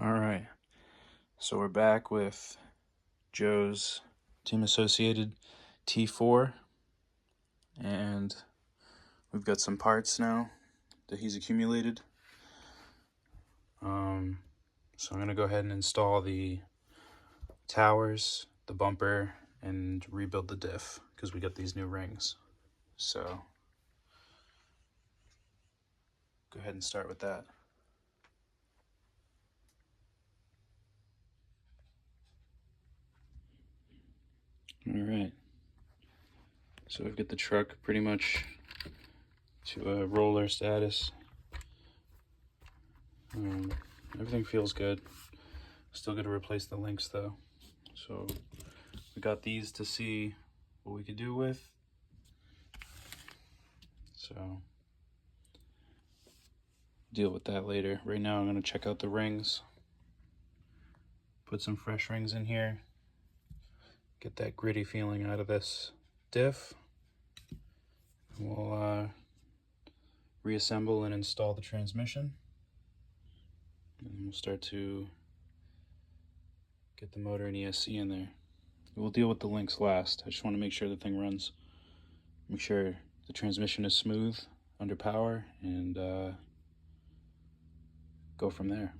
All right, so we're back with Joe's Team Associated T4, and we've got some parts now that he's accumulated. So I'm gonna go ahead and install the towers, the bumper, and rebuild the diff because we got these new rings. So go ahead and start with that. All right, so we've got the truck pretty much to a roller status. Everything feels good. Still got to replace the links though. So we got these to see what we could do with. So deal with that later. Right now I'm going to check out the rings. Put some fresh rings in here. Get that gritty feeling out of this diff. We'll reassemble and install the transmission. And we'll start to get the motor and ESC in there. We'll deal with the links last. I just want to make sure the thing runs. Make sure the transmission is smooth under power and go from there.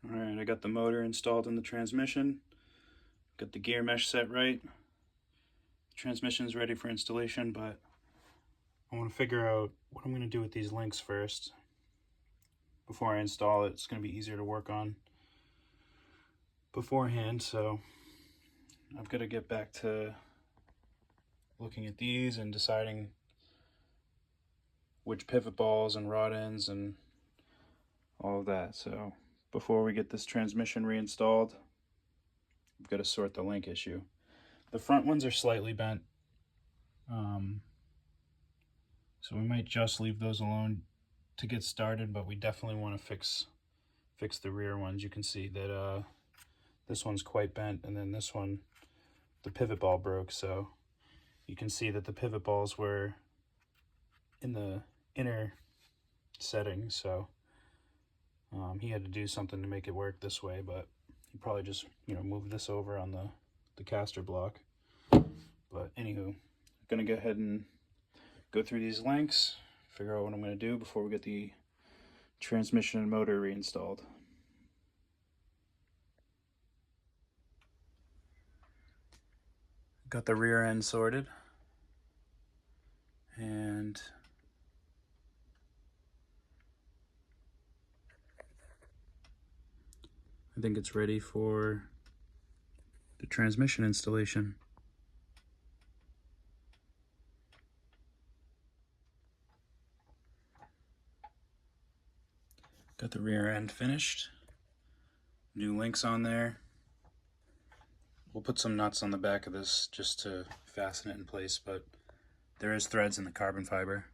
All right, I got the motor installed in the transmission. Got the gear mesh set right. The transmission's ready for installation, but I want to figure out what I'm going to do with these links first. Before I install it, it's going to be easier to work on beforehand, so I've got to get back to looking at these and deciding which pivot balls and rod ends and all of that. So before we get this transmission reinstalled, we've got to sort the link issue. The front ones are slightly bent, so we might just leave those alone to get started, but we definitely want to fix the rear ones. You can see that this one's quite bent, and then this one, the pivot ball broke, so you can see that the pivot balls were in the inner setting, so he had to do something to make it work this way, but he probably just moved this over on the caster block. But anywho, I'm gonna go ahead and go through these links, figure out what I'm going to do before we get the transmission and motor reinstalled. Got the rear end sorted, and I think it's ready for the transmission installation. Got the rear end finished. New links on there. We'll put some nuts on the back of this just to fasten it in place, but there is threads in the carbon fiber.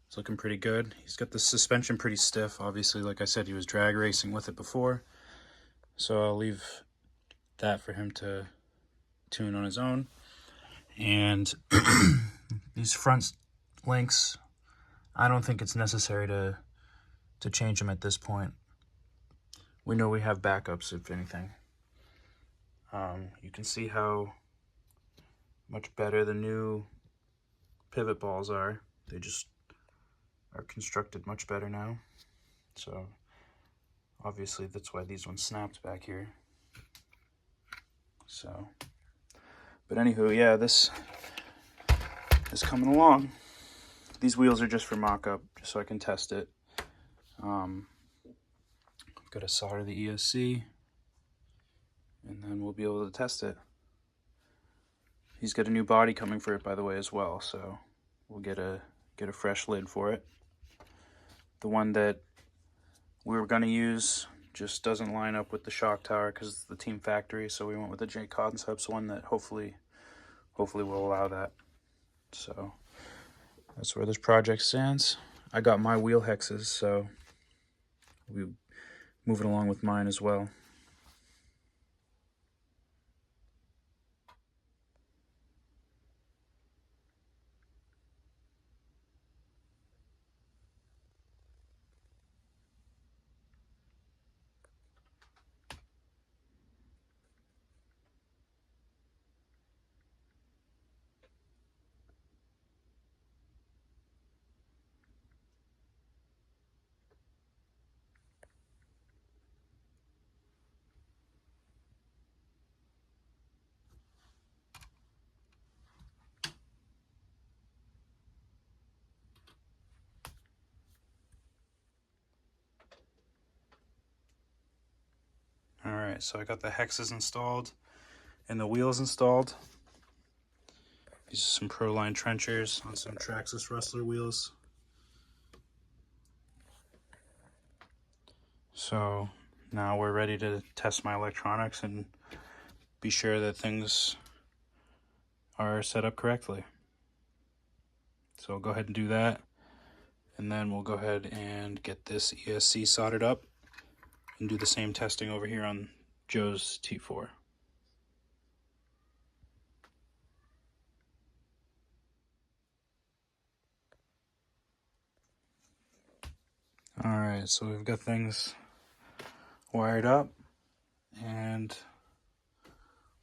It's looking pretty good. He's got the suspension pretty stiff. Obviously, like I said, he was drag racing with it before, so I'll leave that for him to tune on his own. And these front links, I don't think it's necessary to change them at this point. We know we have backups if anything. You can see how much better the new pivot balls are. They just are constructed much better now. So obviously that's why these ones snapped back here. So, but anywho, yeah, this is coming along. These wheels are just for mock-up, just so I can test it. I've got to solder the ESC, and then we'll be able to test it. He's got a new body coming for it, by the way, as well, so we'll get a fresh lid for it. The one that we were going to use just doesn't line up with the shock tower because it's the Team Factory, so we went with the J Concepts one that hopefully will allow that. So that's where this project stands. I got my wheel hexes, so we move it along with mine as well. Alright, so I got the hexes installed and the wheels installed. These are some Proline trenchers on some Traxxas Rustler wheels. So now we're ready to test my electronics and be sure that things are set up correctly. So I'll go ahead and do that, and then we'll go ahead and get this ESC soldered up and do the same testing over here on Joe's T4. Alright, so we've got things wired up, and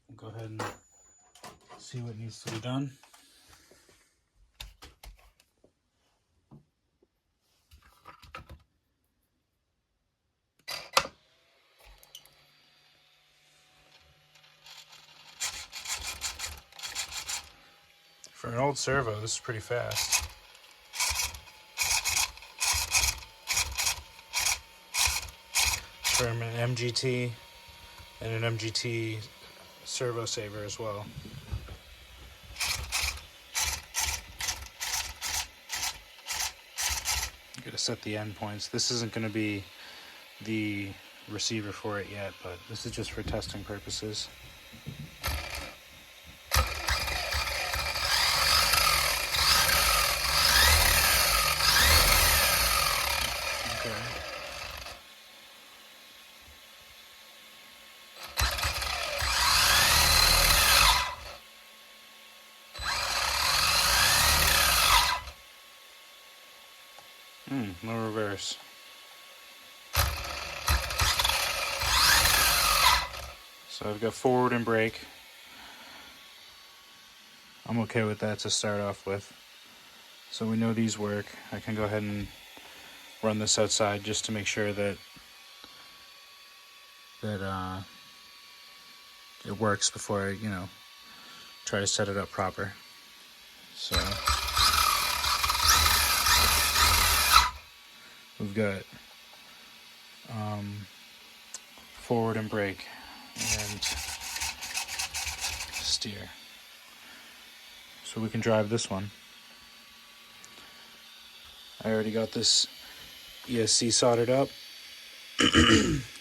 we'll go ahead and see what needs to be done. For an old servo, this is pretty fast. From an MGT and an MGT servo saver as well. I'm gonna set the endpoints. This isn't gonna be the receiver for it yet, but this is just for testing purposes. No reverse. So I've got forward and brake. I'm okay with that to start off with. So we know these work. I can go ahead and run this outside just to make sure that it works before I, try to set it up proper. So we've got forward and brake and steer. So we can drive this one. I already got this ESC soldered up.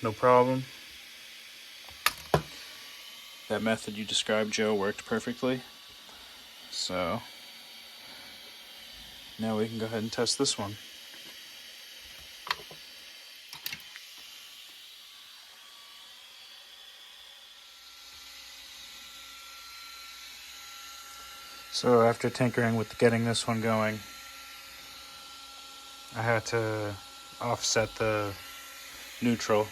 No problem. That method you described, Joe, worked perfectly. So now we can go ahead and test this one. So after tinkering with getting this one going, I had to offset the neutral.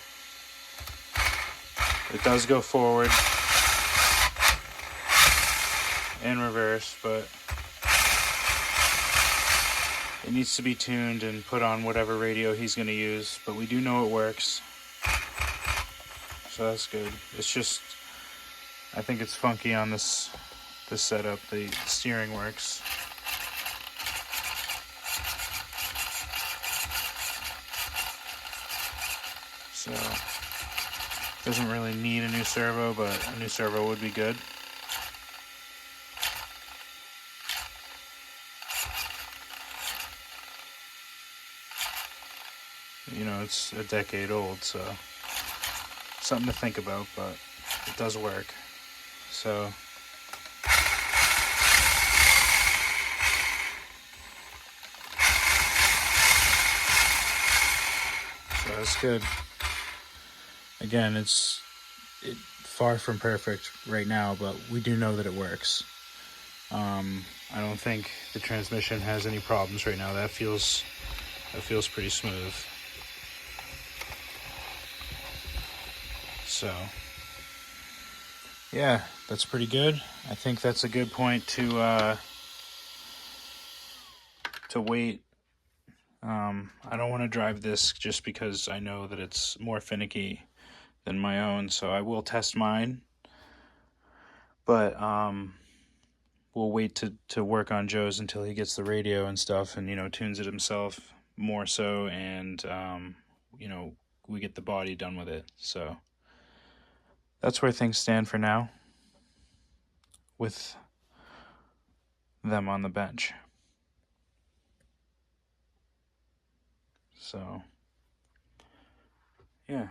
It does go forward and reverse, but it needs to be tuned and put on whatever radio he's going to use, but we do know it works. So that's good. It's just, I think it's funky on this setup. The steering works. So doesn't really need a new servo, but a new servo would be good. It's a decade old, so something to think about, but it does work. So that's good. Again, it's far from perfect right now, but we do know that it works. I don't think the transmission has any problems right now. That feels pretty smooth. So yeah, that's pretty good. I think that's a good point to wait. I don't want to drive this just because I know that it's more finicky than my own, so I will test mine. But we'll wait to work on Joe's until he gets the radio and stuff and tunes it himself more so, and we get the body done with it. So that's where things stand for now with them on the bench. So, yeah.